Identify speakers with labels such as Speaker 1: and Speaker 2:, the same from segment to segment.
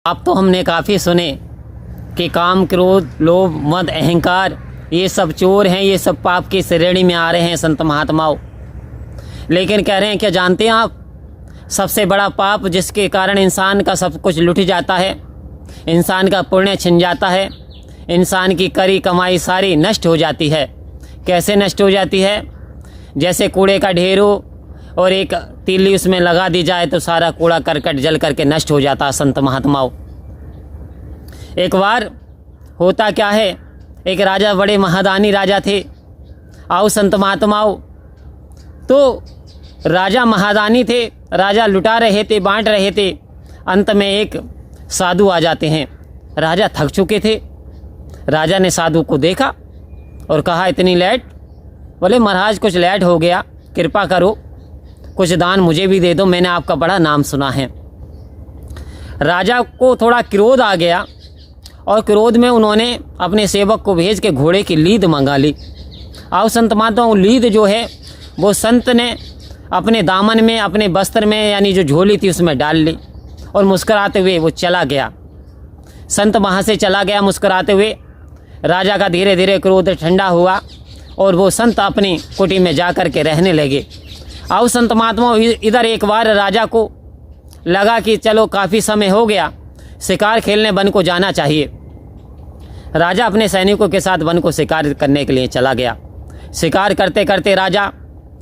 Speaker 1: आप तो हमने काफ़ी सुने कि काम, क्रोध, लोभ, मद, अहंकार ये सब चोर हैं, ये सब पाप की श्रेणी में आ रहे हैं संत महात्माओं। लेकिन कह रहे हैं क्या जानते हैं आप, सबसे बड़ा पाप जिसके कारण इंसान का सब कुछ लुट जाता है, इंसान का पुण्य छिन जाता है, इंसान की करी कमाई सारी नष्ट हो जाती है। कैसे नष्ट हो जाती है? जैसे कूड़े का ढेरों और एक तीली उसमें लगा दी जाए तो सारा कूड़ा करकट जल करके नष्ट हो जाता है। संत महात्माओं, एक बार होता क्या है, एक राजा, बड़े महादानी राजा थे। आओ संत महात्माओं, तो राजा महादानी थे, राजा लुटा रहे थे, बांट रहे थे। अंत में एक साधु आ जाते हैं। राजा थक चुके थे। राजा ने साधु को देखा और कहा, इतनी लेट? बोले महाराज कुछ लेट हो गया, कृपा करो, कुछ दान मुझे भी दे दो, मैंने आपका बड़ा नाम सुना है। राजा को थोड़ा क्रोध आ गया और क्रोध में उन्होंने अपने सेवक को भेज के घोड़े की लीद मंगा ली। आओ संत महात्माओं, लीद जो है वो संत ने अपने दामन में, अपने वस्त्र में, यानी जो झोली थी उसमें डाल ली और मुस्कुराते हुए वो चला गया। संत वहाँ से चला गया मुस्कुराते हुए। राजा का धीरे धीरे क्रोध ठंडा हुआ और वो संत अपनी कुटी में जा कर के रहने लगे। आओ संत महात्माओं, इधर एक बार राजा को लगा कि चलो काफ़ी समय हो गया, शिकार खेलने वन को जाना चाहिए। राजा अपने सैनिकों के साथ वन को शिकार करने के लिए चला गया। शिकार करते करते राजा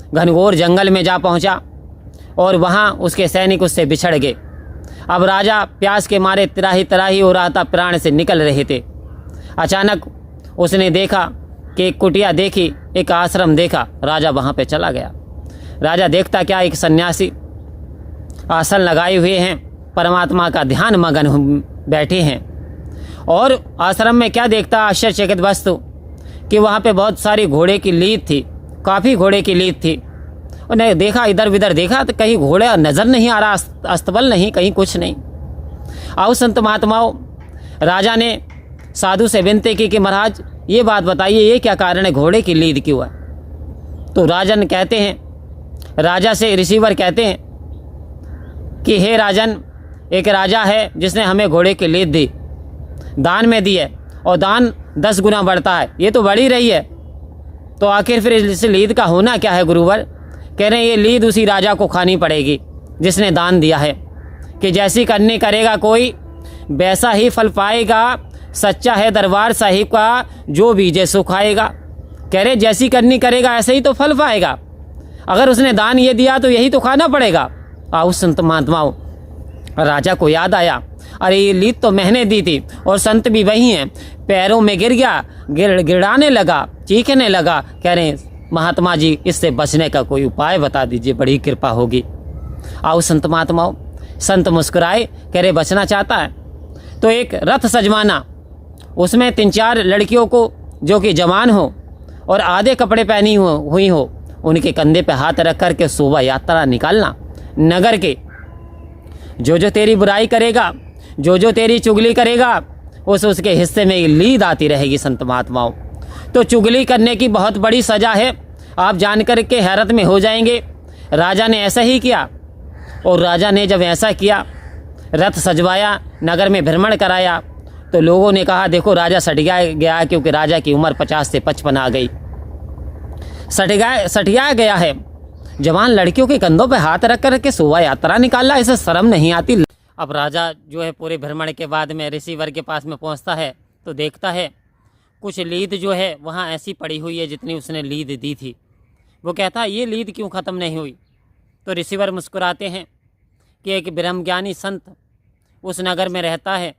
Speaker 1: घनघोर जंगल में जा पहुंचा और वहां उसके सैनिक उससे बिछड़ गए। अब राजा प्यास के मारे त्राही त्राही हो रहा था, प्राण से निकल रहे थे। अचानक उसने देखा कि एक कुटिया देखी, एक आश्रम देखा। राजा वहां पे चला गया। राजा देखता क्या, एक सन्यासी आसन लगाए हुए हैं, परमात्मा का ध्यान मगन बैठे हैं। और आश्रम में क्या देखता, आश्चर्यचकित वस्तु कि वहाँ पे बहुत सारी घोड़े की लीद थी, काफ़ी घोड़े की लीद थी। उन्हें देखा, इधर उधर देखा तो कहीं घोड़ा नज़र नहीं आ रहा, अस्तबल नहीं, कहीं कुछ नहीं। आओ संत महात्माओं, राजा ने साधु से विनती की कि महाराज ये बात बताइए, ये क्या कारण है, घोड़े की लीद क्यों है? तो राजन कहते हैं, राजा से रिसीवर कहते हैं कि हे राजन, एक राजा है जिसने हमें घोड़े की लीद दी, दान में दी है, और दान 10 गुना बढ़ता है, ये तो बढ़ ही रही है, तो आखिर फिर इस लीद का होना क्या है गुरुवर? कह रहे हैं ये लीद उसी राजा को खानी पड़ेगी जिसने दान दिया है, कि जैसी करनी करेगा कोई वैसा ही फल पाएगा। सच्चा है दरबार साहिब का, जो बीजे सो खाएगा। कह रहे जैसी करनी करेगा ऐसे ही तो फल पाएगा। अगर उसने दान ये दिया तो यही तो खाना पड़ेगा। आओ संत महात्माओं, राजा को याद आया, अरे ये लीद तो मैंने दी थी और संत भी वही हैं। पैरों में गिर गया, गिड़ाने लगा, चीखने लगा। कह रहे हैं महात्मा जी, इससे बचने का कोई उपाय बता दीजिए, बड़ी कृपा होगी। आओ संत महात्माओं, संत मुस्कुराए, कह रहे बचना चाहता है तो एक रथ सजवाना, उसमें 3-4 लड़कियों को जो कि जवान हो और आधे कपड़े पहनी हुई हो, उनके कंधे पे हाथ रख कर के शोभा यात्रा निकालना नगर के। जो जो तेरी बुराई करेगा, जो जो तेरी चुगली करेगा, उसके हिस्से में लीद आती रहेगी। संत महात्माओं, तो चुगली करने की बहुत बड़ी सज़ा है, आप जान कर के हैरत में हो जाएंगे। राजा ने ऐसा ही किया, और राजा ने जब ऐसा किया, रथ सजवाया, नगर में भ्रमण कराया, तो लोगों ने कहा देखो राजा सठिया गया, क्योंकि राजा की उम्र 50 से 55 आ गई, सठिया गया है। जवान लड़कियों के कंधों पे हाथ रख कर के शोभा यात्रा निकाला, इसे शर्म नहीं आती। अब राजा जो है पूरे भ्रमण के बाद में रिसीवर के पास में पहुंचता है तो देखता है कुछ लीद जो है वहाँ ऐसी पड़ी हुई है जितनी उसने लीद दी थी। वो कहता है ये लीद क्यों ख़त्म नहीं हुई? तो रिसीवर मुस्कुराते हैं कि एक ब्रह्मज्ञानी संत उस नगर में रहता है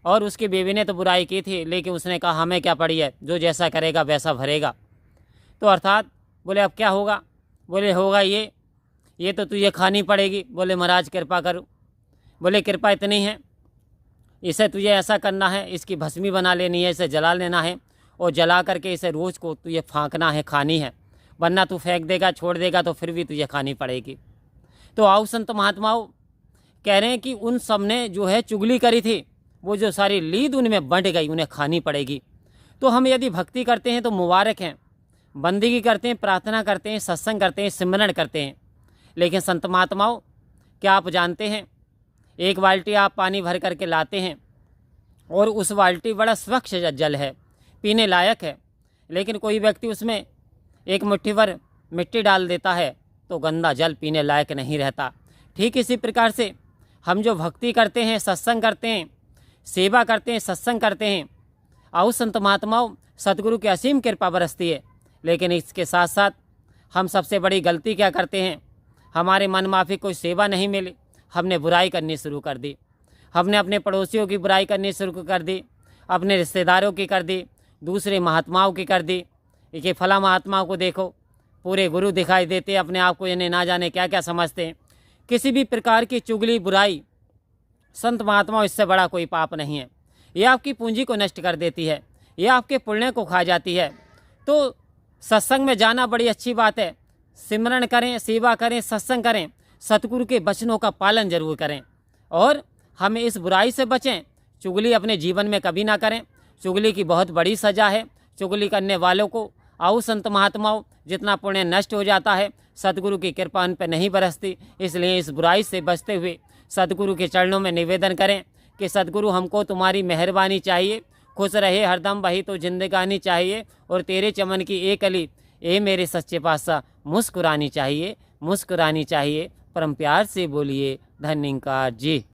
Speaker 1: और उसकी बीवी ने तो बुराई की थी, लेकिन उसने कहा हमें क्या पड़ी है, जो जैसा करेगा वैसा भरेगा। तो अर्थात बोले अब क्या होगा? बोले होगा ये तो तुझे खानी पड़ेगी। बोले महाराज कृपा करो। बोले कृपा इतनी है, इसे तुझे ऐसा करना है, इसकी भस्मी बना लेनी है, इसे जला लेना है और जला करके इसे रोज़ को तुझे फाँकना है, खानी है, वरना तू फेंक देगा, छोड़ देगा तो फिर भी तुझे खानी पड़ेगी। तो आओ संत महात्माओं, कह रहे हैं कि उन सब ने जो है चुगली करी थी, वो जो सारी लीद उनमें बंट गई, उन्हें खानी पड़ेगी। तो हम यदि भक्ति करते हैं तो मुबारक हैं, बंदगी करते हैं, प्रार्थना करते हैं, सत्संग करते हैं, सिमरण करते हैं, लेकिन संत महात्माओं क्या आप जानते हैं एक बाल्टी आप पानी भर करके लाते हैं और उस बाल्टी बड़ा स्वच्छ जल है, पीने लायक है, लेकिन कोई व्यक्ति उसमें एक मुट्ठी भर मिट्टी डाल देता है तो गंदा जल पीने लायक नहीं रहता। ठीक इसी प्रकार से हम जो भक्ति करते हैं, सत्संग करते हैं, सेवा करते हैं, सत्संग करते हैं, आओ संत महात्माओं, सदगुरु की असीम कृपा बरसती है। लेकिन इसके साथ साथ हम सबसे बड़ी गलती क्या करते हैं, हमारे मन माफी कोई सेवा नहीं मिली, हमने बुराई करनी शुरू कर दी। हमने अपने पड़ोसियों की बुराई करनी शुरू कर दी, अपने रिश्तेदारों की कर दी, दूसरे महात्माओं की कर दी कि फला महात्माओं को देखो, पूरे गुरु दिखाई देते, अपने आप को इन्हें ना जाने क्या क्या समझते हैं। किसी भी प्रकार की चुगली, बुराई संत महात्माओं इससे बड़ा कोई पाप नहीं है। यह आपकी पूंजी को नष्ट कर देती है, यह आपके पुण्य को खा जाती है। तो सत्संग में जाना बड़ी अच्छी बात है, सिमरन करें, सेवा करें, सत्संग करें, सतगुरु के वचनों का पालन जरूर करें और हमें इस बुराई से बचें। चुगली अपने जीवन में कभी ना करें, चुगली की बहुत बड़ी सज़ा है। चुगली करने वालों को आओ संत महात्माओं, जितना पुण्य नष्ट हो जाता है सतगुरु की कृपा उन पर नहीं बरसती। इसलिए इस बुराई से बचते हुए सतगुरु के चरणों में निवेदन करें कि सतगुरु हमको तुम्हारी मेहरबानी चाहिए, खुश रहे हरदम वही तो जिंदगानी चाहिए, और तेरे चमन की एक कली ए मेरे सच्चे पातशाह मुस्कुरानी चाहिए, मुस्कुरानी चाहिए। परम प्यार से बोलिए धन्यकार जी।